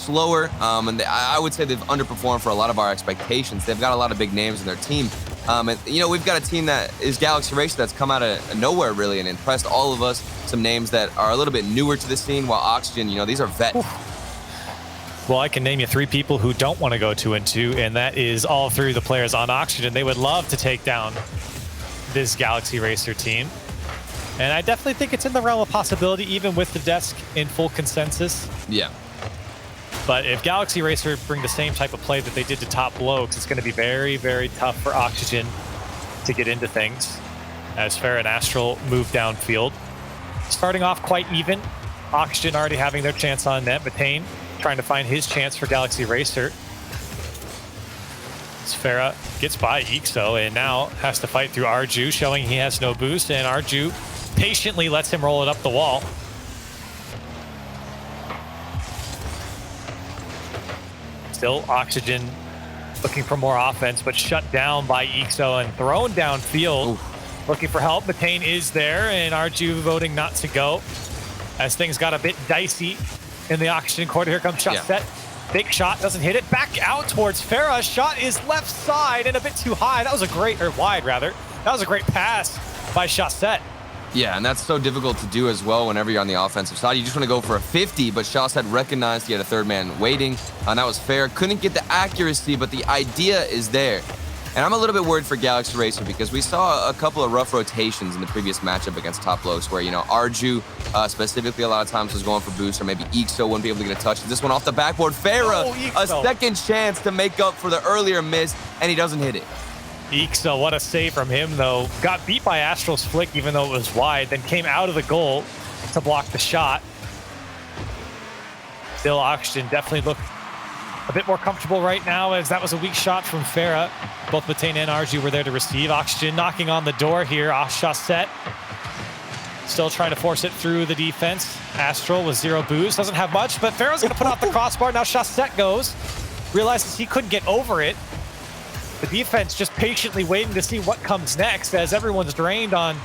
slower, and I would say they've underperformed for a lot of our expectations. They've got a lot of big names in their team. And, you know, we've got a team that is Galaxy Racer that's come out of nowhere, really, and impressed all of us. Some names that are a little bit newer to the scene, while Oxygen, you know, these are vets. Well, I can name you 3 people who don't want to go 2-2, and that is all 3 of the players on Oxygen. They would love to take down this Galaxy Racer team. And I definitely think it's in the realm of possibility, even with the desk in full consensus. Yeah. But if Galaxy Racer bring the same type of play that they did to top low, because it's going to be very, very tough for Oxygen to get into things as Farah and Astral move downfield. Starting off quite even. Oxygen already having their chance on net. Matane trying to find his chance for Galaxy Racer. As Farah gets by Ixo and now has to fight through Arju, showing he has no boost, and Arju patiently lets him roll it up the wall. Still Oxygen looking for more offense, but shut down by Ixo and thrown downfield. Ooh. Looking for help. Matane is there, and Arju voting not to go as things got a bit dicey in the Oxygen quarter. Here comes shot set. Big shot, doesn't hit it. Back out towards Farah. Shot is left side and a bit too high. That was a great, or wide rather. That was a great pass by Shot. Yeah, and that's so difficult to do as well whenever you're on the offensive side. You just want to go for a 50, but Shaw had recognized he had a third man waiting, and that was fair. Couldn't get the accuracy, but the idea is there. And I'm a little bit worried for Galaxy Racer because we saw a couple of rough rotations in the previous matchup against Top Los where, you know, Arju specifically a lot of times was going for boost, or maybe Ixo wouldn't be able to get a touch. This one off the backboard. Farah, a second chance to make up for the earlier miss, and he doesn't hit it. Ixo, what a save from him, though. Got beat by Astral's flick, even though it was wide, then came out of the goal to block the shot. Still, Oxygen definitely look a bit more comfortable right now, as that was a weak shot from Farah. Both Matane and Arju were there to receive. Oxygen knocking on the door here. Shot still trying to force it through the defense. Astral with 0 boost. Doesn't have much, but Farah's going to put out the crossbar. Now Shot goes. Realizes he couldn't get over it. The defense just patiently waiting to see what comes next as everyone's drained on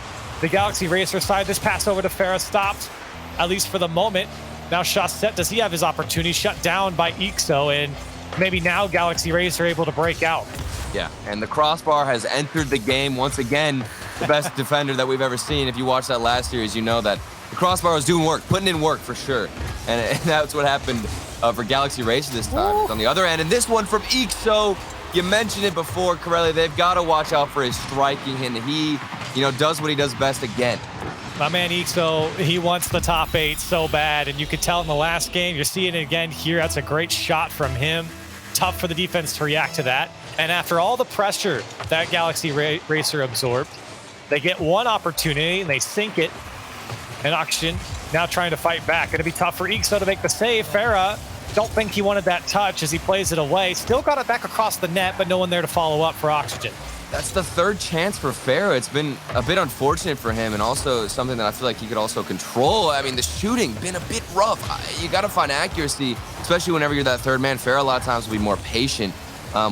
the Galaxy Racer side. This pass over to Farah stopped, at least for the moment. Now Shot, does he have his opportunity? Shut down by Ixo, and maybe now Galaxy Racer able to break out. Yeah, and the crossbar has entered the game once again. The best defender that we've ever seen. If you watched that last series, you know that the crossbar was doing work, putting in work for sure. And that's what happened for Galaxy Racer this time. It's on the other end, and this one from Ixo. You mentioned it before, Corelli. They've got to watch out for his striking, and he, you know, does what he does best again. My man Ixo, he wants the top 8 so bad, and you could tell in the last game. You're seeing it again here. That's a great shot from him. Tough for the defense to react to that. And after all the pressure that Galaxy Racer absorbed, they get one opportunity, and they sink it. And Oxygen now trying to fight back. Going to be tough for Ixo to make the save. Farah, don't think he wanted that touch as he plays it away. Still got it back across the net, but no one there to follow up for Oxygen. That's the 3rd chance for Farah. It's been a bit unfortunate for him, and also something that I feel like he could also control. I mean, the shooting been a bit rough. You got to find accuracy, especially whenever you're that 3rd man. Farah a lot of times will be more patient,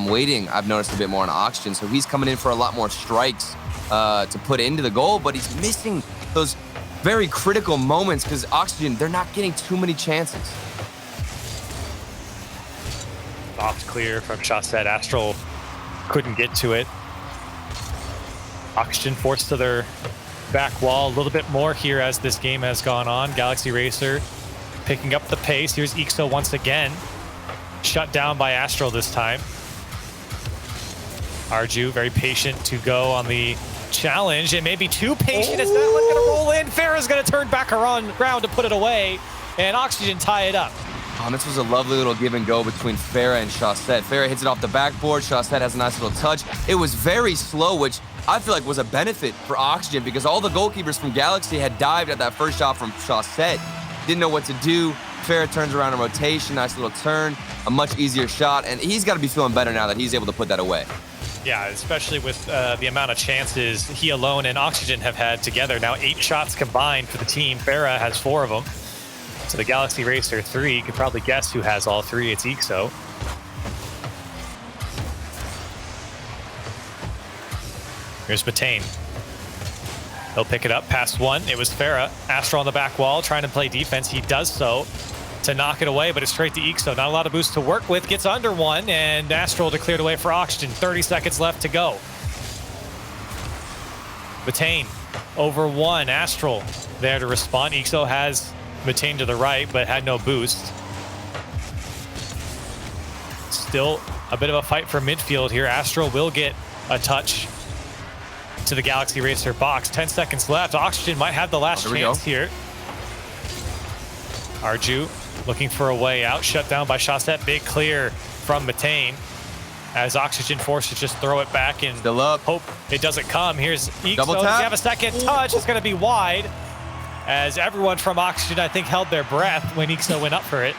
waiting. I've noticed a bit more on Oxygen, so he's coming in for a lot more strikes to put into the goal, but he's missing those very critical moments because Oxygen, they're not getting too many chances. Soft clear from Shot. Astral couldn't get to it. Oxygen forced to their back wall a little bit more here as this game has gone on. Galaxy Racer picking up the pace. Here's Ixo once again. Shut down by Astral this time. Arju very patient to go on the challenge, and maybe too patient as that one's going to roll in. Farah's going to turn back around to put it away, and Oxygen tie it up. Oh, this was a lovely little give and go between Farah and Shot. Farah hits it off the backboard. Shot has a nice little touch. It was very slow, which I feel like was a benefit for Oxygen because all the goalkeepers from Galaxy had dived at that first shot from Shot. Didn't know what to do. Farah turns around in rotation. Nice little turn. A much easier shot, and he's got to be feeling better now that he's able to put that away. Yeah, especially with the amount of chances he alone and Oxygen have had together. Now 8 shots combined for the team. Farah has 4 of them. So the Galaxy Racer 3, you could probably guess who has all 3. It's Ixo. Here's Matane. He'll pick it up past 1. It was Farah. Astro on the back wall trying to play defense. He does so. to knock it away, but it's straight to Ixo. Not a lot of boost to work with. Gets under one, and Astral declared away for Oxygen. 30 seconds left to go. Matane over one. Astral there to respond. Ixo has Matane to the right, but had no boost. Still a bit of a fight for midfield here. Astral will get a touch to the Galaxy Racer box. 10 seconds left. Oxygen might have the last chance here. Arju looking for a way out. Shut down by Shawset. Big clear from Matane as Oxygen forced to just throw it back and still up. Hope it doesn't come. Here's Ixo. Double tap. Does he have a second touch? It's going to be wide as everyone from Oxygen, I think, held their breath when Ixo went up for it.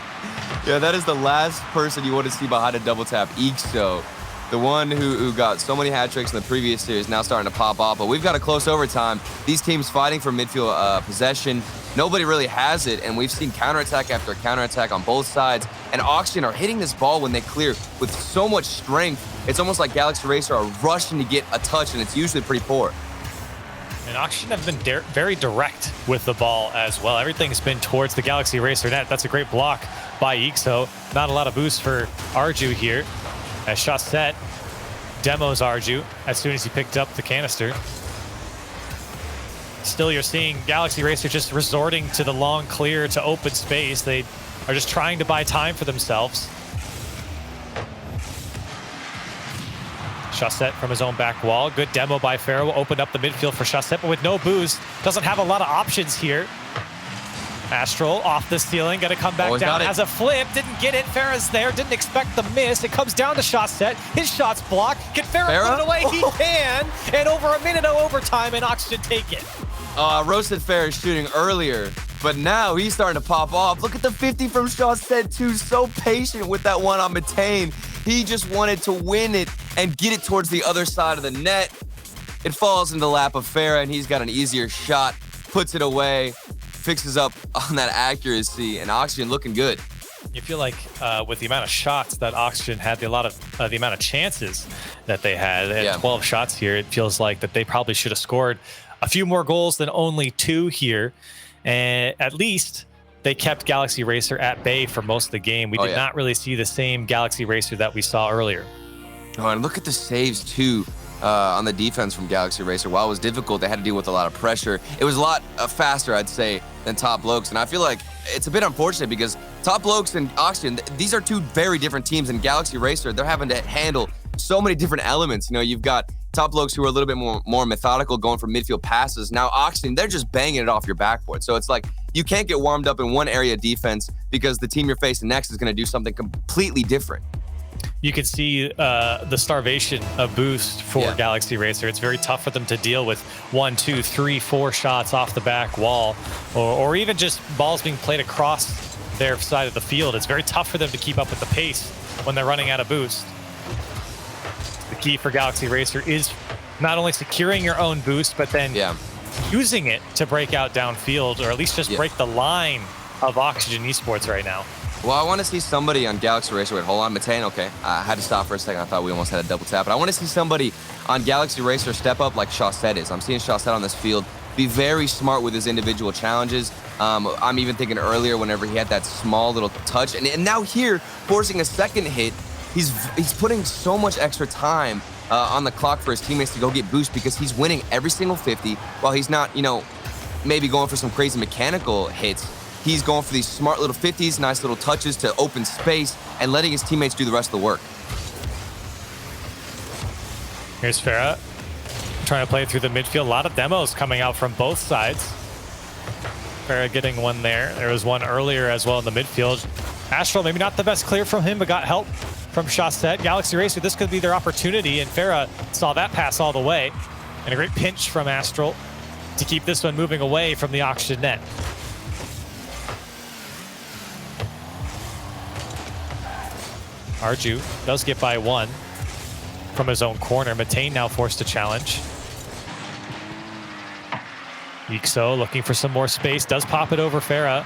Yeah, that is the last person you want to see behind a double tap. Ixo, the one who got so many hat tricks in the previous series, now starting to pop off. But we've got a close overtime. These teams fighting for midfield possession. Nobody really has it, and we've seen counterattack after counterattack on both sides. And Oxygen are hitting this ball when they clear with so much strength. It's almost like Galaxy Racer are rushing to get a touch, and it's usually pretty poor. And Oxygen have been very direct with the ball as well. Everything's been towards the Galaxy Racer net. That's a great block by Ixo. Not a lot of boost for Arju here. As Shawset demos Arju as soon as he picked up the canister. Still, you're seeing Galaxy Racer just resorting to the long clear to open space. They are just trying to buy time for themselves. Shawset from his own back wall. Good demo by Pharaoh. Opened up the midfield for Shawset, but with no boost. Doesn't have a lot of options here. Astral off the ceiling. Going to come back down. Has a flip. Didn't get it. Farah's there. Didn't expect the miss. It comes down to Shawset. His shot's blocked. Can Farah put it away? He can. And over a minute of overtime, and Oxygen take it. Roasted Farah shooting earlier, but now he's starting to pop off. Look at the 50 from Shawset too. So patient with that one on Matane. He just wanted to win it and get it towards the other side of the net. It falls into the lap of Farah, and he's got an easier shot. Puts it away, fixes up on that accuracy, and Oxygen looking good. You feel like with the amount of shots that Oxygen had, the amount of chances that they had 12 shots here, it feels like that they probably should have scored a few more goals than only 2 here. And at least they kept Galaxy Racer at bay for most of the game. We did not really see the same Galaxy Racer that we saw earlier. Oh, and look at the saves too on the defense from Galaxy Racer. While it was difficult, they had to deal with a lot of pressure. It was a lot faster, I'd say, than Top Blokes. And I feel like it's a bit unfortunate because Top Blokes and Oxygen, these are two very different teams. And Galaxy Racer, they're having to handle so many different elements. You know, you've got Top Blokes who are a little bit more methodical, going for midfield passes. Now Oxygen, they're just banging it off your backboard. So it's like you can't get warmed up in one area of defense because the team you're facing next is going to do something completely different. You can see the starvation of boost for Galaxy Racer. It's very tough for them to deal with 1, 2, 3, 4 shots off the back wall, or even just balls being played across their side of the field. It's very tough for them to keep up with the pace when they're running out of boost. The key for Galaxy Racer is not only securing your own boost, but then using it to break out downfield, or at least just break the line of Oxygen Esports right now. Well, I want to see somebody on Galaxy Racer. Wait, hold on, Matane. Okay, I had to stop for a second. I thought we almost had a double tap. But I want to see somebody on Galaxy Racer step up like Shawset is. I'm seeing Shawset on this field be very smart with his individual challenges. I'm even thinking earlier whenever he had that small little touch. And now here, forcing a second hit, he's putting so much extra time on the clock for his teammates to go get boost because he's winning every single 50 while he's not, maybe going for some crazy mechanical hits. He's going for these smart little 50s, nice little touches to open space and letting his teammates do the rest of the work. Here's Farah trying to play through the midfield. A lot of demos coming out from both sides. Farah getting one there. There was one earlier as well in the midfield. Astral, maybe not the best clear from him, but got help from Shawset. Galaxy Racer, this could be their opportunity, and Farah saw that pass all the way. And a great pinch from Astral to keep this one moving away from the Oxygen net. Arju does get by one from his own corner. Matane now forced to challenge. Ixo looking for some more space, does pop it over Farah.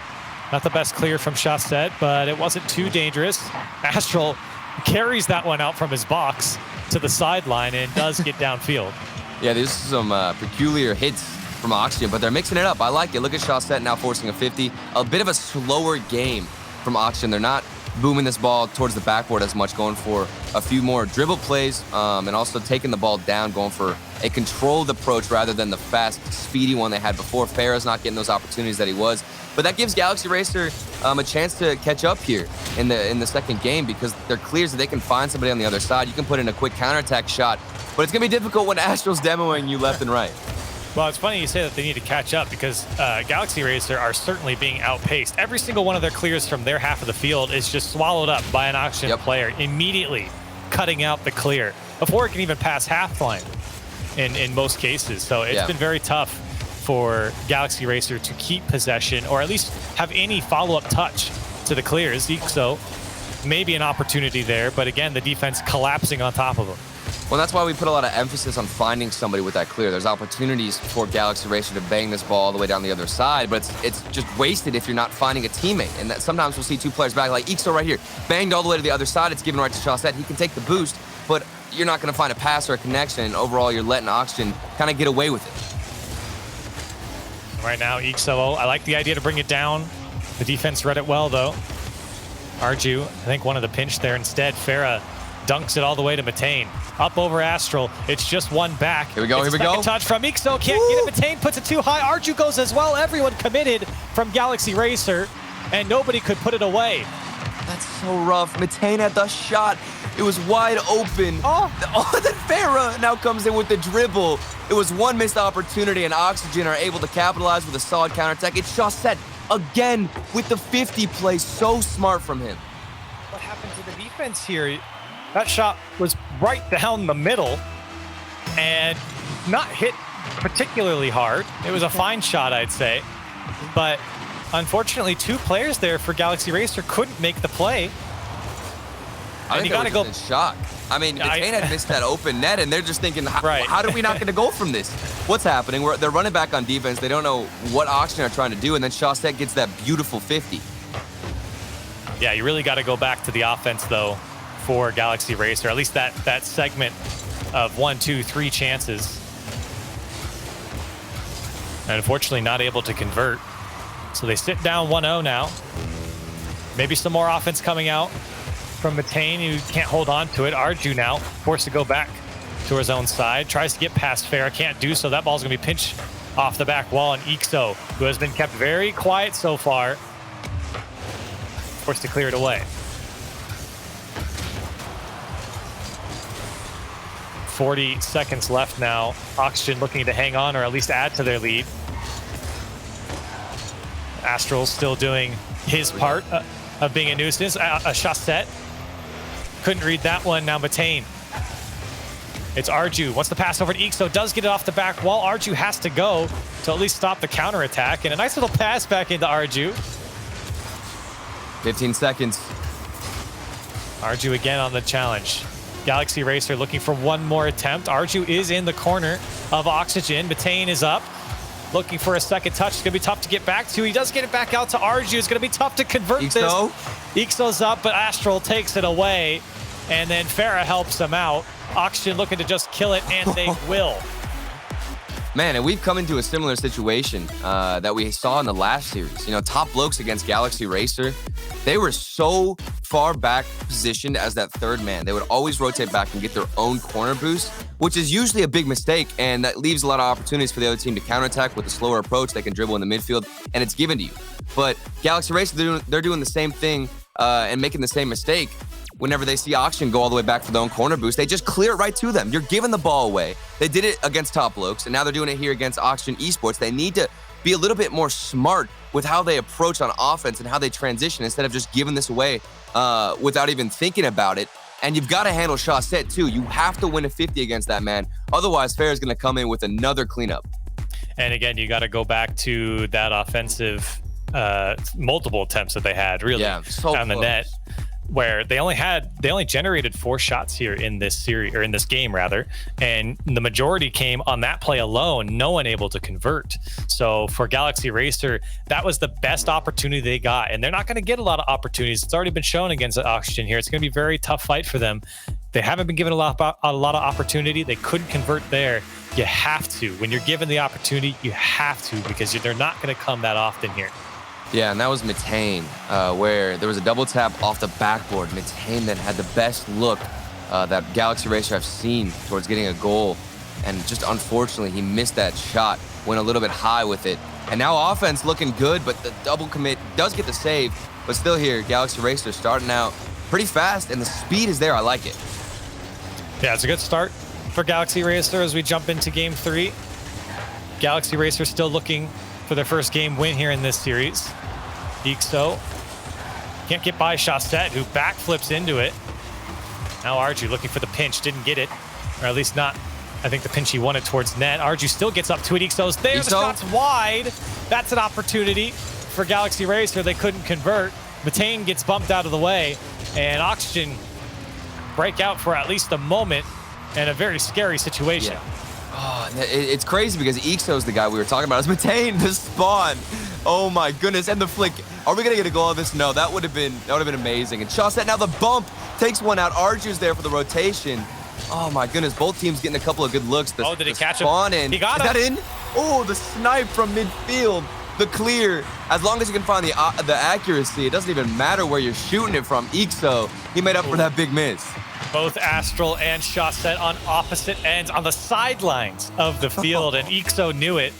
Not the best clear from Shawset, but it wasn't too dangerous. Astral carries that one out from his box to the sideline and does get downfield. Yeah, there's some peculiar hits from Oxygen, but they're mixing it up. I like it. Look at Shawset now forcing a 50. A bit of a slower game from Oxygen. They're not booming this ball towards the backboard as much, going for a few more dribble plays and also taking the ball down, going for a controlled approach rather than the fast, speedy one they had before. Farah's not getting those opportunities that he was. But that gives Galaxy Racer a chance to catch up here in the second game, because they're clear that they can find somebody on the other side. You can put in a quick counterattack shot, but it's going to be difficult when Astral's demoing you left and right. Well, it's funny you say that they need to catch up, because Galaxy Racer are certainly being outpaced. Every single one of their clears from their half of the field is just swallowed up by an Oxygen player, immediately cutting out the clear before it can even pass half line in most cases. So it's been very tough for Galaxy Racer to keep possession, or at least have any follow-up touch to the clears. So maybe an opportunity there, but again, the defense collapsing on top of them. Well, that's why we put a lot of emphasis on finding somebody with that clear. There's opportunities for Galaxy Racer to bang this ball all the way down the other side, but it's just wasted if you're not finding a teammate. And that sometimes we'll see two players back, like Ixo right here, banged all the way to the other side. It's given right to Chaussette. He can take the boost, but you're not going to find a pass or a connection, and overall you're letting Oxygen kind of get away with it. Right now, Ixo, I like the idea to bring it down. The defense read it well, though. Arju, I think, one of the pinch there. Instead, Farah dunks it all the way to Matane. Up over Astral. It's just one back. Here we go, it's here we go. Touch from Ixo. Can't get it. Matane puts it too high. Arju goes as well. Everyone committed from Galaxy Racer, and nobody could put it away. That's so rough. Matane had the shot. It was wide open. Then Farah now comes in with the dribble. It was one missed opportunity, and Oxygen are able to capitalize with a solid counterattack. It's Chaussette again with the 50 play. So smart from him. What happened to the defense here? That shot was right down the middle and not hit particularly hard. It was a fine shot, I'd say. But unfortunately, two players there for Galaxy Racer couldn't make the play. I think you gotta go in shock. I mean, Matane had missed that open net, and they're just thinking, how did we not get a goal from this? What's happening? They're running back on defense. They don't know what Oxygen are trying to do, and then Chaussette gets that beautiful 50. Yeah, you really got to go back to the offense, though, for Galaxy Racer. At least that segment of 1, 2, 3 chances. And unfortunately, not able to convert. So they sit down 1-0 now. Maybe some more offense coming out from Matane, who can't hold on to it. Arju now forced to go back to his own side. Tries to get past Farah, can't do so. That ball's going to be pinched off the back wall. And Ixo, who has been kept very quiet so far, forced to clear it away. 40 seconds left now. Oxygen looking to hang on, or at least add to their lead. Astral's still doing his part of being a nuisance. A Chaussette. Couldn't read that one. Now Matane. It's Arju. Wants the pass over to Ixo. Does get it off the back wall. Arju has to go to at least stop the counterattack. And a nice little pass back into Arju. 15 seconds. Arju again on the challenge. Galaxy Racer looking for one more attempt. Arju is in the corner of Oxygen. Matane is up. Looking for a second touch. It's going to be tough to get back to. He does get it back out to Arju. It's going to be tough to convert this. Ixo's up, but Astral takes it away. And then Farah helps him out. Oxygen looking to just kill it, and they will. Man, and we've come into a similar situation that we saw in the last series. You know, Top Blokes against Galaxy Racer, they were so far back positioned as that third man. They would always rotate back and get their own corner boost, which is usually a big mistake, and that leaves a lot of opportunities for the other team to counterattack with a slower approach. They can dribble in the midfield, and it's given to you. But Galaxy Racer, they're doing the same thing and making the same mistake. Whenever they see Oxygen go all the way back for their own corner boost, they just clear it right to them. You're giving the ball away. They did it against Top Blokes, and now they're doing it here against Oxygen Esports. They need to be a little bit more smart with how they approach on offense and how they transition instead of just giving this away without even thinking about it. And you've got to handle Chaussette too. You have to win a 50 against that man. Otherwise, Farah's going to come in with another cleanup. And again, you got to go back to that offensive multiple attempts that they had really on the net, where they only generated 4 shots here in this series, or in this game rather, and the majority came on that play alone. No one able to convert. So for Galaxy Racer, that was the best opportunity they got, and they're not going to get a lot of opportunities. It's already been shown against Oxygen here. It's going to be a very tough fight for them. They haven't been given a lot of opportunity. They couldn't convert there. You have to. When you're given the opportunity, you have to, because they're not going to come that often here. Yeah, and that was Mitane, where there was a double tap off the backboard. Mitane then had the best look that Galaxy Racer I've seen towards getting a goal. And just unfortunately, he missed that shot, went a little bit high with it. And now offense looking good, but the double commit does get the save. But still here, Galaxy Racer starting out pretty fast, and the speed is there. I like it. Yeah, it's a good start for Galaxy Racer as we jump into game 3. Galaxy Racer still looking for their first game win here in this series. Ixo can't get by Chaussette, who backflips into it. Now Arju looking for the pinch, didn't get it, or at least not, I think, the pinch he wanted towards net. Arju still gets up to it. Ixo's there, the shot's wide. That's an opportunity for Galaxy Racer. They couldn't convert. Mitane gets bumped out of the way, and Oxygen break out for at least a moment in a very scary situation. Yeah. Oh, it's crazy because Ixo's the guy we were talking about. It's Mitane, the spawn. Oh my goodness, and the flick. Are we gonna get a goal of this? No, that would have been amazing. And Chaussette, now the bump takes one out. Arju's there for the rotation. Oh my goodness, both teams getting a couple of good looks. Did he catch him? In. He got him. Is that in? Oh, the snipe from midfield. The clear. As long as you can find the accuracy, it doesn't even matter where you're shooting it from. Ixo, he made up for that big miss. Both Astral and Chaussette on opposite ends on the sidelines of the field, and Ixo knew it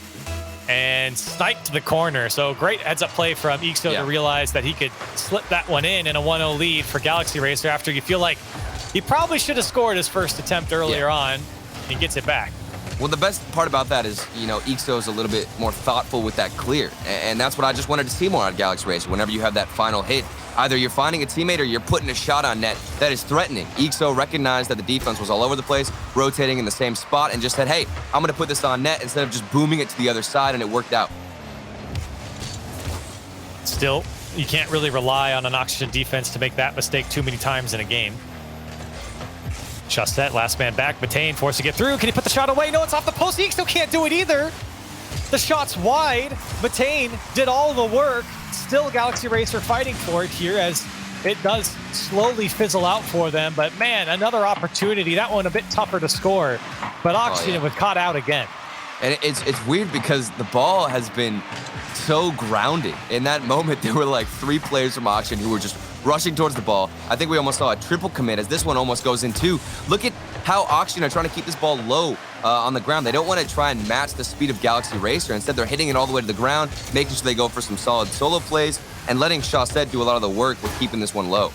and sniped the corner. So great heads-up play from Ixo to realize that he could slip that one in a 1-0 lead for Galaxy Racer after you feel like he probably should have scored his first attempt earlier on. He gets it back. Well, the best part about that is, you know, Ixo's a little bit more thoughtful with that clear. And that's what I just wanted to see more out of Galaxy Racer. Whenever you have that final hit, either you're finding a teammate or you're putting a shot on net that is threatening. Ixo recognized that the defense was all over the place, rotating in the same spot, and just said, hey, I'm going to put this on net instead of just booming it to the other side, and it worked out. Still, you can't really rely on an Oxygen defense to make that mistake too many times in a game. Chaussette, last man back. Mitane forced to get through. Can he put the shot away? No, it's off the post. Ixo can't do it either. The shot's wide. Mitane did all the work. Still Galaxy Racer fighting for it here as it does slowly fizzle out for them. But man, another opportunity. That one a bit tougher to score. But Oxygen was caught out again. And it's weird because the ball has been so grounded. In that moment, there were like 3 players from Oxygen who were just rushing towards the ball. I think we almost saw a triple commit as this one almost goes in too. Look at how Oxygen are trying to keep this ball low on the ground. They don't want to try and match the speed of Galaxy Racer. Instead, they're hitting it all the way to the ground, making sure they go for some solid solo plays, and letting Chaussette do a lot of the work with keeping this one low.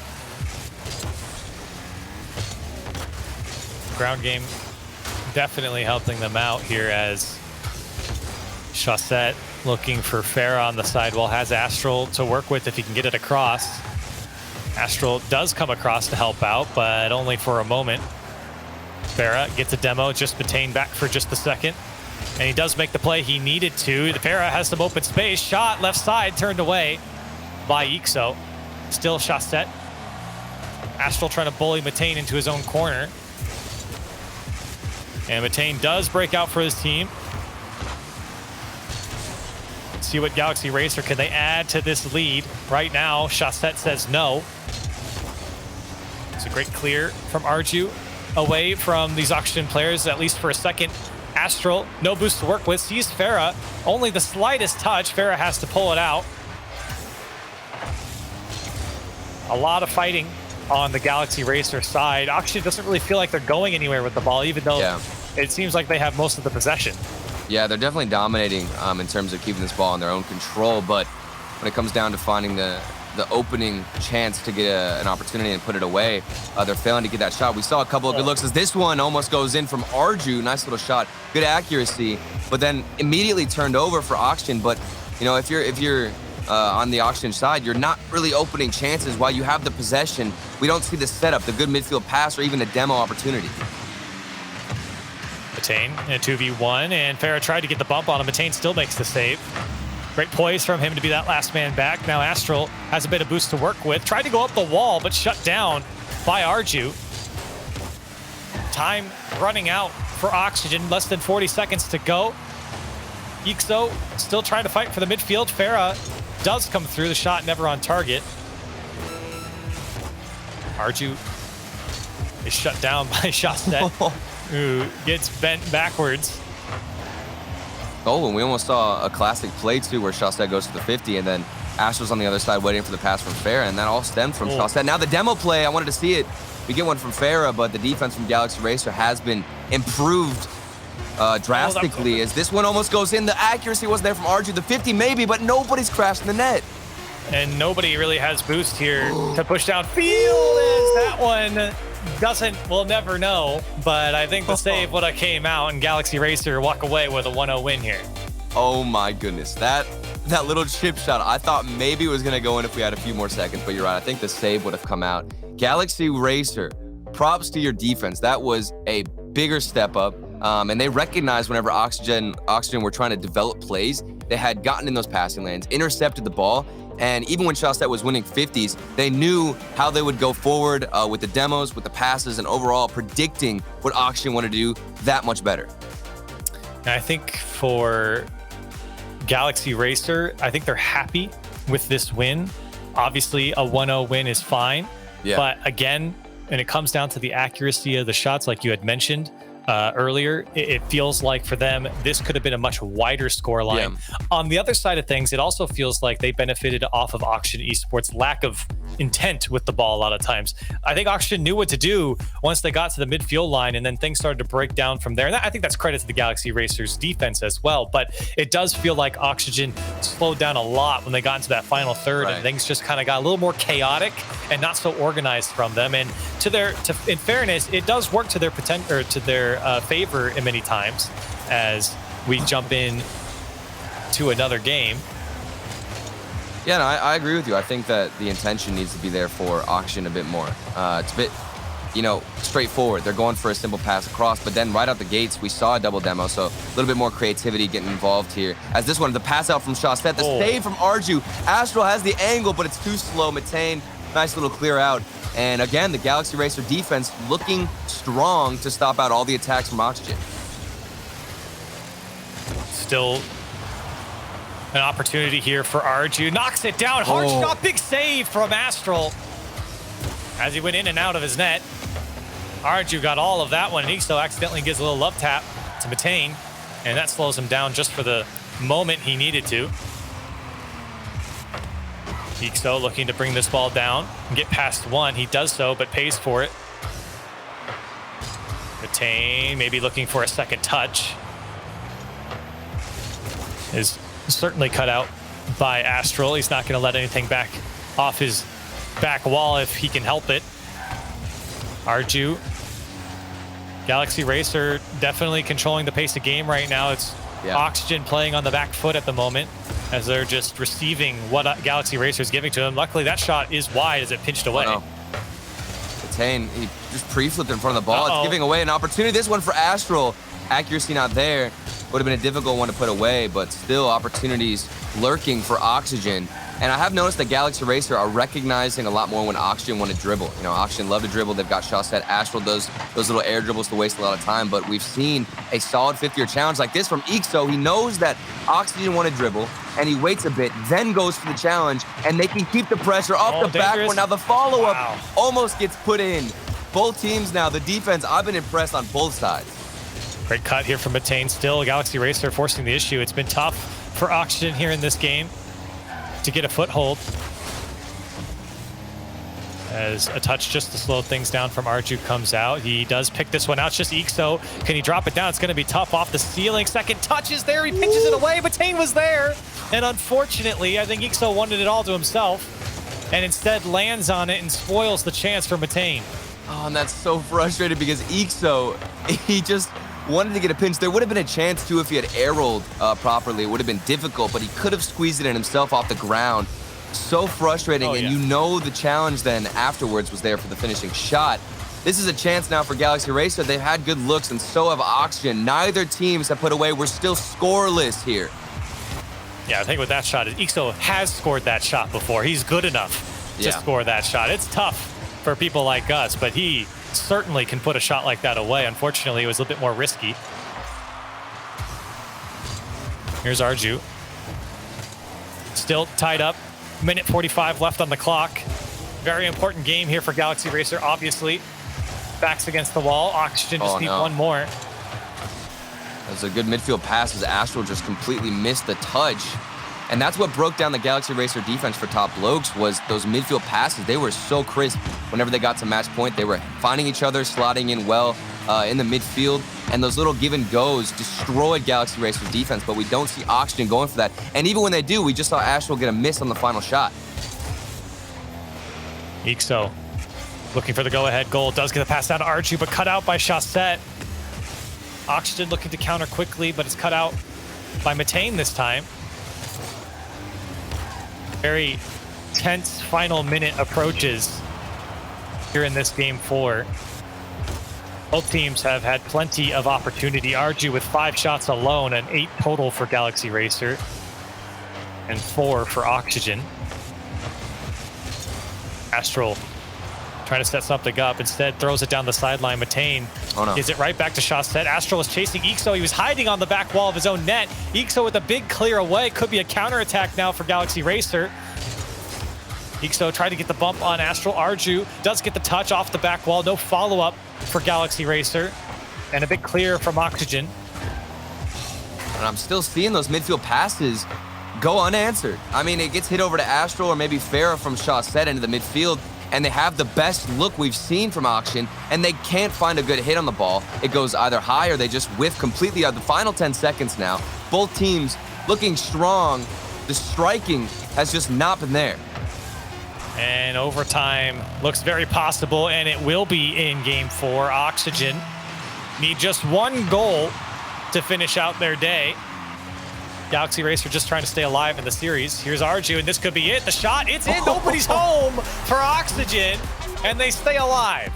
Ground game definitely helping them out here as Chaussette looking for Farah on the sidewall, has Astral to work with if he can get it across. Astral does come across to help out, but only for a moment. Farah gets a demo, just Mitane back for just a second. And he does make the play he needed to. The Farah has some open space. Shot left side, turned away by Ixo. Still Chaussette. Astral trying to bully Mitane into his own corner. And Mitane does break out for his team. Let's see what Galaxy Racer, can they add to this lead? Right now, Chaussette says no. It's a great clear from Arju away from these Oxygen players, at least for a second. Astral, no boost to work with, sees Farah. Only the slightest touch. Farah has to pull it out. A lot of fighting on the Galaxy Racer side. Oxygen doesn't really feel like they're going anywhere with the ball, even though it seems like they have most of the possession. Yeah, they're definitely dominating in terms of keeping this ball in their own control, but when it comes down to finding the opening chance to get an opportunity and put it away, they're failing to get that shot. We saw a couple of good looks as this one almost goes in from Arju. Nice little shot, good accuracy, but then immediately turned over for Oxygen. But you know, if you're on the Oxygen side, you're not really opening chances while you have the possession. We don't see the setup, the good midfield pass, or even a demo opportunity. Mitane in a 2v1, and Farah tried to get the bump on him. Mitane still makes the save. Great poise from him to be that last man back. Now Astral has a bit of boost to work with. Tried to go up the wall, but shut down by Arju. Time running out for Oxygen. Less than 40 seconds to go. Ixo still trying to fight for the midfield. Farah does come through. The shot never on target. Arju is shut down by Chaussette, who gets bent backwards. Oh, and we almost saw a classic play too where Chaussette goes to the 50 and then Astral's on the other side waiting for the pass from Farah, and that all stemmed from Shawset. Now the demo play, I wanted to see it. We get one from Farah, but the defense from Galaxy Racer has been improved drastically as this one almost goes in. The accuracy wasn't there from RG. The 50 maybe, but nobody's crashing the net. And nobody really has boost here to push downfield as that one we'll never know, but I think the save would have came out and Galaxy Racer walk away with a 1-0 win here. Oh my goodness. That little chip shot, I thought maybe it was going to go in if we had a few more seconds, but you're right. I think the save would have come out. Galaxy Racer, props to your defense. That was a bigger step up. And they recognized whenever Oxygen were trying to develop plays, they had gotten in those passing lanes, intercepted the ball, and even when Shawset was winning 50s, they knew how they would go forward with the demos, with the passes, and overall predicting what Oxygen wanted to do that much better. And I think for Galaxy Racer, I think they're happy with this win. Obviously, a 1-0 win is fine. Yeah. But again, when it comes down to the accuracy of the shots, like you had mentioned earlier, it feels like for them, this could have been a much wider scoreline. Yeah. On the other side of things, it also feels like they benefited off of Oxygen Esports' lack of intent with the ball a lot of times. I think Oxygen knew what to do once they got to the midfield line, and then things started to break down from there. And I think that's credit to the Galaxy Racers defense as well, but it does feel like Oxygen slowed down a lot when they got into that final third, and things just kind of got a little more chaotic and not so organized from them. And in fairness, it does work to their potential, or to their favor in many times as we jump in to another game. Yeah, no, I agree with you. I think that the intention needs to be there for Oxygen a bit more. It's a bit, straightforward. They're going for a simple pass across, but then right out the gates, we saw a double demo, so a little bit more creativity getting involved here. As this one, the pass out from Shawset, the save from Arju. Astral has the angle, but it's too slow. Matane, nice little clear out. And again, the Galaxy Racer defense looking strong to stop out all the attacks from Oxygen. Still an opportunity here for Arju. Knocks it down. Hard shot, big save from Astral as he went in and out of his net. Arju got all of that one, and Ixo accidentally gives a little love tap to Matane, and that slows him down just for the moment he needed to. Ixo looking to bring this ball down and get past one. He does so, but pays for it. Matane maybe looking for a second touch. Is certainly cut out by Astral. He's not going to let anything back off his back wall if he can help it. Arju. Galaxy Racer definitely controlling the pace of game right now. It's Oxygen playing on the back foot at the moment as they're just receiving what Galaxy Racer is giving to them. Luckily, that shot is wide as it pinched away. Matane, he just pre-flipped in front of the ball. It's giving away an opportunity. This one for Astral. Accuracy not there. Would have been a difficult one to put away, but still opportunities lurking for Oxygen. And I have noticed that Galaxy Racer are recognizing a lot more when Oxygen want to dribble. Oxygen love to dribble. They've got Shawset. Astral does those little air dribbles to waste a lot of time, but we've seen a solid 50-year challenge like this from Ixo. He knows that Oxygen want to dribble, and he waits a bit, then goes for the challenge, and they can keep the pressure off the back one. Now the follow-up almost gets put in. Both teams now, the defense, I've been impressed on both sides. Great cut here from Matane. Still, Galaxy Racer forcing the issue. It's been tough for Oxygen here in this game to get a foothold. As a touch just to slow things down from Arju comes out. He does pick this one out. It's just Ixo. Can he drop it down? It's going to be tough off the ceiling. Second touch is there. He pinches it away. Matane was there. And unfortunately, I think Ixo wanted it all to himself and instead lands on it and spoils the chance for Matane. Oh, and that's so frustrating because Ixo, he just wanted to get a pinch. There would have been a chance, too, if he had air-rolled properly. It would have been difficult, but he could have squeezed it in himself off the ground. So frustrating, the challenge then afterwards was there for the finishing shot. This is a chance now for Galaxy Racer. They've had good looks, and so have Oxygen. Neither teams have put away. We're still scoreless here. Yeah, I think with that shot, Ixo has scored that shot before. He's good enough to score that shot. It's tough for people like us, but he certainly can put a shot like that away. Unfortunately, it was a little bit more risky. Here's Arju. Still tied up. Minute 45 left on the clock. Very important game here for Galaxy Racer, obviously. Backs against the wall. Oxygen just need one more. That was a good midfield pass as Astral just completely missed the touch. And that's what broke down the Galaxy Racer defense for top blokes was those midfield passes. They were so crisp whenever they got to match point. They were finding each other, slotting in well in the midfield, and those little give and goes destroyed Galaxy Racer's defense, but we don't see Oxygen going for that. And even when they do, we just saw Astral get a miss on the final shot. Ixo looking for the go-ahead goal. Does get the pass down to Archie, but cut out by Chaussette. Oxygen looking to counter quickly, but it's cut out by Matane this time. Very tense final minute approaches here in this game 4. Both teams have had plenty of opportunity. RG with 5 shots alone and 8 total for Galaxy Racer and 4 for Oxygen. Astral trying to set something up. Instead, throws it down the sideline. Matane gives it right back to Chaussette. Astral was chasing Ixo. He was hiding on the back wall of his own net. Ixo with a big clear away. Could be a counterattack now for Galaxy Racer. Ixo tried to get the bump on Astral. Arju does get the touch off the back wall. No follow-up for Galaxy Racer. And a big clear from Oxygen. And I'm still seeing those midfield passes go unanswered. I mean, it gets hit over to Astral or maybe Farah from Chaussette into the midfield, and they have the best look we've seen from Oxygen, and they can't find a good hit on the ball. It goes either high or they just whiff completely out. The final 10 seconds now, both teams looking strong. The striking has just not been there. And overtime looks very possible, and it will be in game 4. Oxygen need just 1 goal to finish out their day. Galaxy Racer just trying to stay alive in the series. Here's Arju, and this could be it. The shot, it's in. Nobody's home for Oxygen, and they stay alive.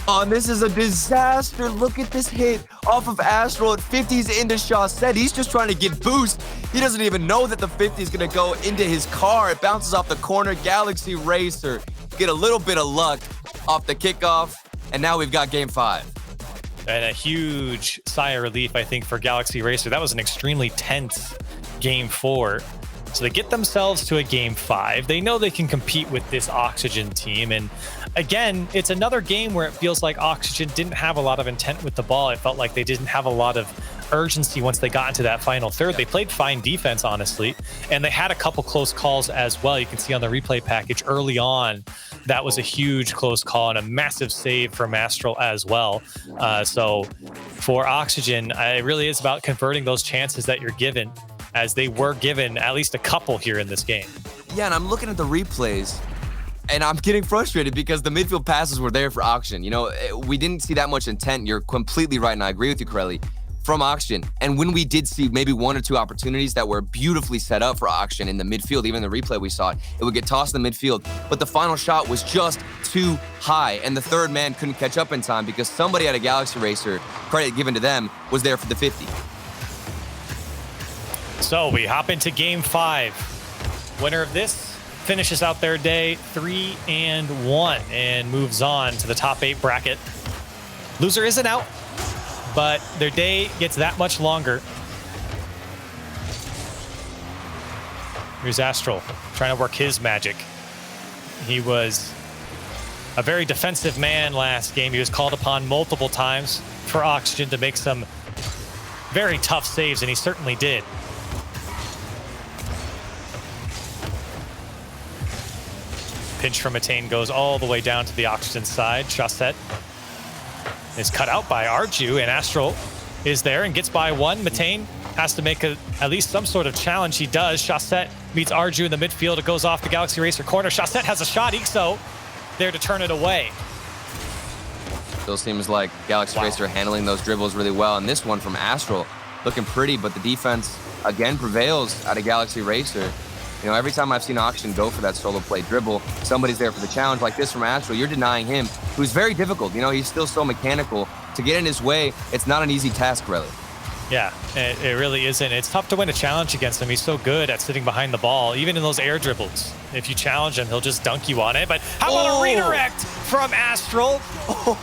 Oh, and this is a disaster. Look at this hit off of Astral at 50s into Chaussette. He's just trying to get boost. He doesn't even know that the 50 is going to go into his car. It bounces off the corner. Galaxy Racer get a little bit of luck off the kickoff, and now we've got game 5. And a huge sigh of relief, I think, for Galaxy Racer. That was an extremely tense game 4. So they get themselves to a game 5. They know they can compete with this Oxygen team. And again, it's another game where it feels like Oxygen didn't have a lot of intent with the ball. It felt like they didn't have a lot of urgency once they got into that final third. They played fine defense, honestly, and they had a couple close calls as well. You can see on the replay package early on, that was a huge close call and a massive save from Astral as well. So for Oxygen, it really is about converting those chances that you're given, as they were given at least a couple here in this game. Yeah, and I'm looking at the replays, and I'm getting frustrated because the midfield passes were there for Oxygen. You know, we didn't see that much intent. You're completely right, and I agree with you, Corelli, from Oxygen. And when we did see maybe 1 or 2 opportunities that were beautifully set up for Oxygen in the midfield, even in the replay we saw it, it would get tossed in the midfield. But the final shot was just too high, and the third man couldn't catch up in time because somebody at a Galaxy Racer, credit given to them, was there for the 50. So we hop into game 5. Winner of this finishes out their day 3-1 and moves on to the top 8 bracket. Loser isn't out, but their day gets that much longer. Here's Astral trying to work his magic. He was a very defensive man last game. He was called upon multiple times for Oxygen to make some very tough saves, and he certainly did. Pinch from Matane goes all the way down to the Oxygen side. Chaussette is cut out by Arju, and Astral is there and gets by 1. Matane has to make at least some sort of challenge. He does. Chaussette meets Arju in the midfield. It goes off the Galaxy Racer corner. Chaussette has a shot. Ixo there to turn it away. Still seems like Galaxy Racer handling those dribbles really well. And this one from Astral looking pretty, but the defense again prevails out of Galaxy Racer. You know, every time I've seen Oxygen go for that solo play dribble, somebody's there for the challenge. Like this from Astral, you're denying him, who's very difficult. You know, he's still so mechanical. To get in his way, it's not an easy task, really. Yeah, it really isn't. It's tough to win a challenge against him. He's so good at sitting behind the ball, even in those air dribbles. If you challenge him, he'll just dunk you on it. But how about a redirect from Astral?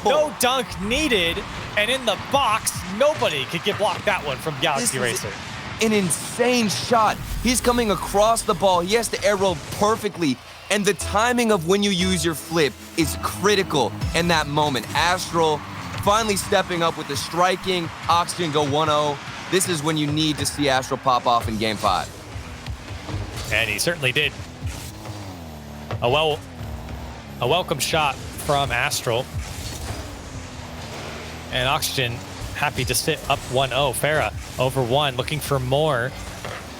No dunk needed. And in the box, nobody could get blocked that one from Galaxy Racer. An insane shot. He's coming across the ball. He has to air roll perfectly. And the timing of when you use your flip is critical in that moment. Astral finally stepping up with the striking. Oxygen go 1-0. This is when you need to see Astral pop off in game 5. And he certainly did. A welcome shot from Astral. And Oxygen happy to sit up 1-0. Farah over 1, looking for more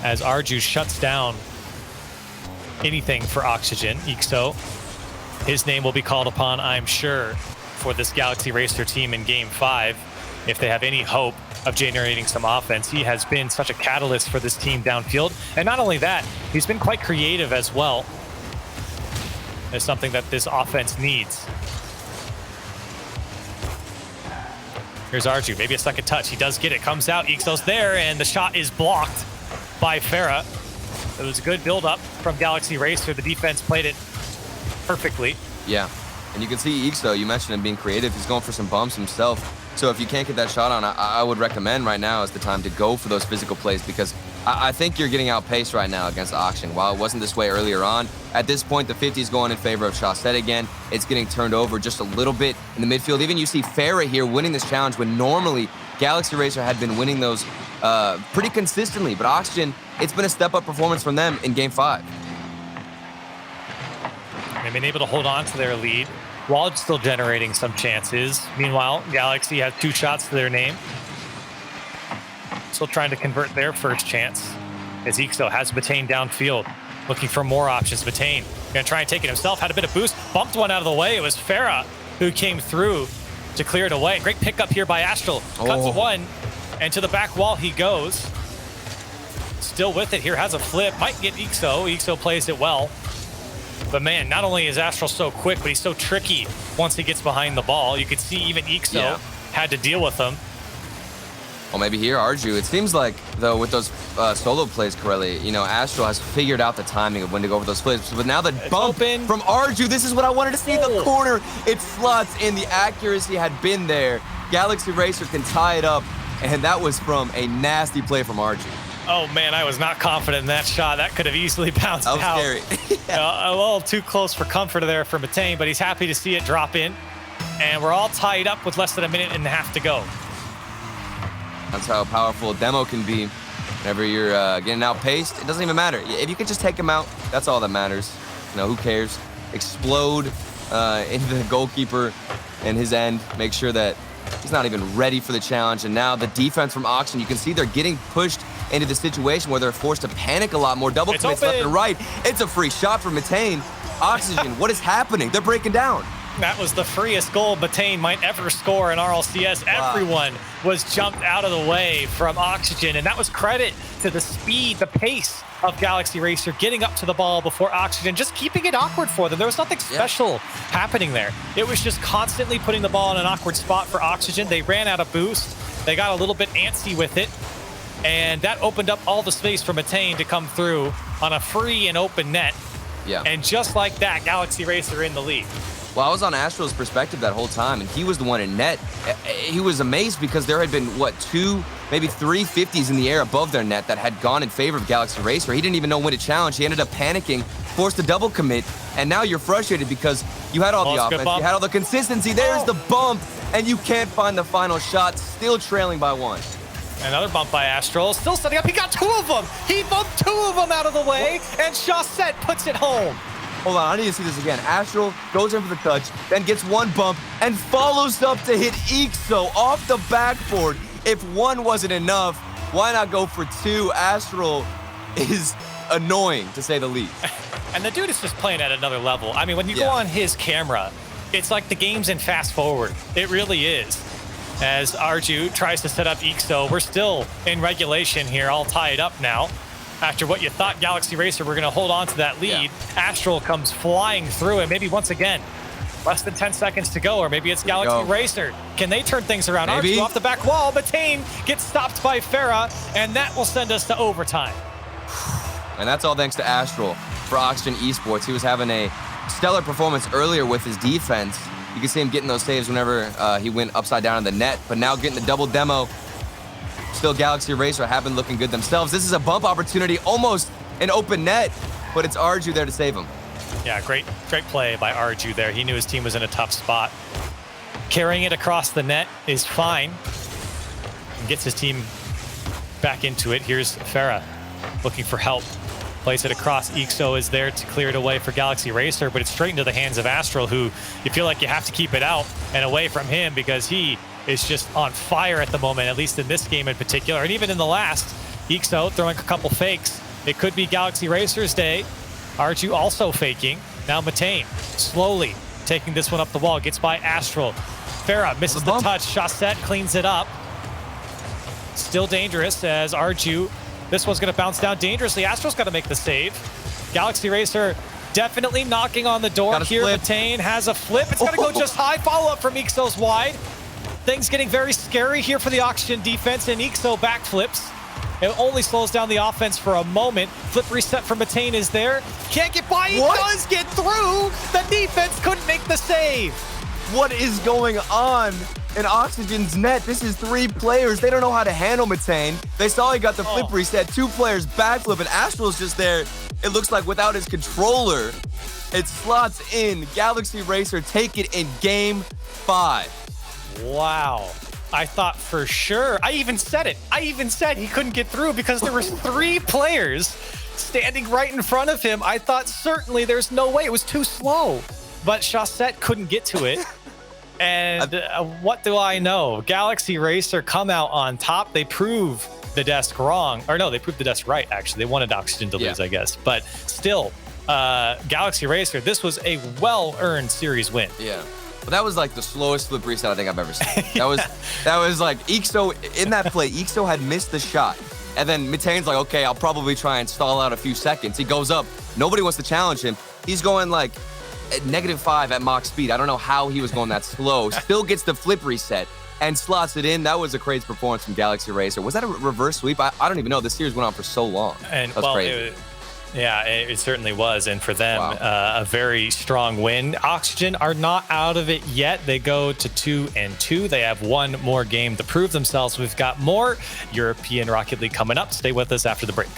as Arju shuts down anything for Oxygen. Ixo, his name will be called upon, I'm sure, for this Galaxy Racer team in Game 5 if they have any hope of generating some offense. He has been such a catalyst for this team downfield. And not only that, he's been quite creative as well. It's something that this offense needs. Here's Arju, maybe a second touch. He does get it, comes out, Ixo's there, and the shot is blocked by Farah. It was a good build-up from Galaxy Racer. The defense played it perfectly. Yeah, and you can see Ixo, you mentioned him being creative. He's going for some bumps himself. So if you can't get that shot on, I would recommend right now is the time to go for those physical plays, because I think you're getting outpaced right now against Oxygen. While it wasn't this way earlier on, at this point, the 50 is going in favor of Chaussette again. It's getting turned over just a little bit in the midfield. Even you see Farah here winning this challenge when normally Galaxy Racer had been winning those pretty consistently. But Oxygen, it's been a step-up performance from them in Game 5. They've been able to hold on to their lead while still generating some chances. Meanwhile, Galaxy has 2 shots to their name. Still trying to convert their first chance as Ixo has Bataine downfield, looking for more options. Bataine gonna try and take it himself, had a bit of boost, bumped one out of the way. It was Farah who came through to clear it away. Great pickup here by Astral. Cuts one, and to the back wall he goes. Still with it here, has a flip, might get Ixo. Ixo plays it well. But man, not only is Astral so quick, but he's so tricky once he gets behind the ball. You could see even Ixo had to deal with him. Well, maybe here, Arju. It seems like, though, with those solo plays, Corelli, you know, Astral has figured out the timing of when to go over those plays. But now the bump from Arju, this is what I wanted to see. The corner, it slots in. The accuracy had been there. Galaxy Racer can tie it up, and that was from a nasty play from Arju. Oh, man, I was not confident in that shot. That could have easily bounced out. That was scary. A little too close for comfort there for Bataine, but he's happy to see it drop in. And we're all tied up with less than a minute and a half to go. That's how powerful a demo can be. Whenever you're getting outpaced, it doesn't even matter. If you can just take him out, that's all that matters. You know, who cares? Explode into the goalkeeper and his end. Make sure that he's not even ready for the challenge. And now the defense from Oxygen, you can see they're getting pushed into the situation where they're forced to panic a lot more. Double commits left and right. It's a free shot from Bataine. Oxygen, what is happening? They're breaking down. That was the freest goal Bataine might ever score in RLCS. Wow. Everyone was jumped out of the way from Oxygen, and that was credit to the speed, the pace of Galaxy Racer, getting up to the ball before Oxygen, just keeping it awkward for them. There was nothing special happening there. It was just constantly putting the ball in an awkward spot for Oxygen. They ran out of boost. They got a little bit antsy with it, and that opened up all the space for Bataine to come through on a free and open net. Yeah. And just like that, Galaxy Racer in the lead. Well, I was on Astral's perspective that whole time, and he was the one in net. He was amazed because there had been, what, 2, maybe 3 50s in the air above their net that had gone in favor of Galaxy Racer. He didn't even know when to challenge. He ended up panicking, forced a double commit, and now you're frustrated because you had all the offense, you had all the consistency. There's the bump, and you can't find the final shot, still trailing by 1. Another bump by Astral, still setting up. He got 2 of them. He bumped 2 of them out of the way, and Chaussette puts it home. Hold on, I need to see this again. Astral goes in for the touch, then gets 1 bump, and follows up to hit Ixo off the backboard. If 1 wasn't enough, why not go for 2? Astral is annoying, to say the least. And the dude is just playing at another level. I mean, when you go on his camera, it's like the game's in fast forward. It really is. As Arju tries to set up Ixo, we're still in regulation here, all tied up now. After what you thought Galaxy Racer were going to hold on to that lead, Astral comes flying through, and maybe once again, less than 10 seconds to go, or maybe it's Galaxy Racer. Can they turn things around? Arju off the back wall, Bataine gets stopped by Farah, and that will send us to overtime. And that's all thanks to Astral for Oxygen Esports. He was having a stellar performance earlier with his defense. You can see him getting those saves whenever he went upside down in the net, but now getting the double demo. Still, Galaxy Racer have been looking good themselves. This is a bump opportunity, almost an open net, but it's Arju there to save him. Yeah, great play by Arju there. He knew his team was in a tough spot. Carrying it across the net is fine. And gets his team back into it. Here's Farah looking for help. Plays it across. Ixo is there to clear it away for Galaxy Racer, but it's straight into the hands of Astral, who you feel like you have to keep it out and away from him because he is just on fire at the moment, at least in this game in particular. And even in the last, Ixo throwing a couple fakes. It could be Galaxy Racer's day. Arju also faking. Now Matane slowly taking this one up the wall. Gets by Astral. Farah misses the touch. Chaussette cleans it up. Still dangerous as Arju. This one's going to bounce down dangerously. Astral's got to make the save. Galaxy Racer definitely knocking on the door here. Matane has a flip. It's going to go just high. Follow-up from Ixo's wide. Things getting very scary here for the Oxygen defense, and Ixo backflips. It only slows down the offense for a moment. Flip reset from Matane is there. Can't get by. He does get through. The defense couldn't make the save. What is going on in Oxygen's net? This is 3 players. They don't know how to handle Matane. They saw he got the flip reset. 2 players backflip, and Astral's just there. It looks like without his controller. It slots in. Galaxy Racer take it in game 5. Wow. I thought for sure. I even said it. I even said he couldn't get through because there was 3 players standing right in front of him. I thought certainly there's no way. It was too slow. But Chaussette couldn't get to it. And what do I know? Galaxy Racer come out on top. They prove the desk wrong. Or no, they proved the desk right, actually. They wanted Oxygen to lose, I guess. But still, Galaxy Racer, this was a well-earned series win. Yeah. But that was like the slowest flip reset I think I've ever seen. That was like Ixo, in that play, Ixo had missed the shot. And then Matane's like, okay, I'll probably try and stall out a few seconds. He goes up. Nobody wants to challenge him. He's going like at -5 at Mach speed. I don't know how he was going that slow. Still gets the flip reset and slots it in. That was a crazy performance from Galaxy Racer. Was that a reverse sweep? I don't even know. This series went on for so long. And that was crazy. Yeah, it certainly was. And for them, a very strong win. Oxygen are not out of it yet. They go to 2-2. They have 1 more game to prove themselves. We've got more European Rocket League coming up. Stay with us after the break.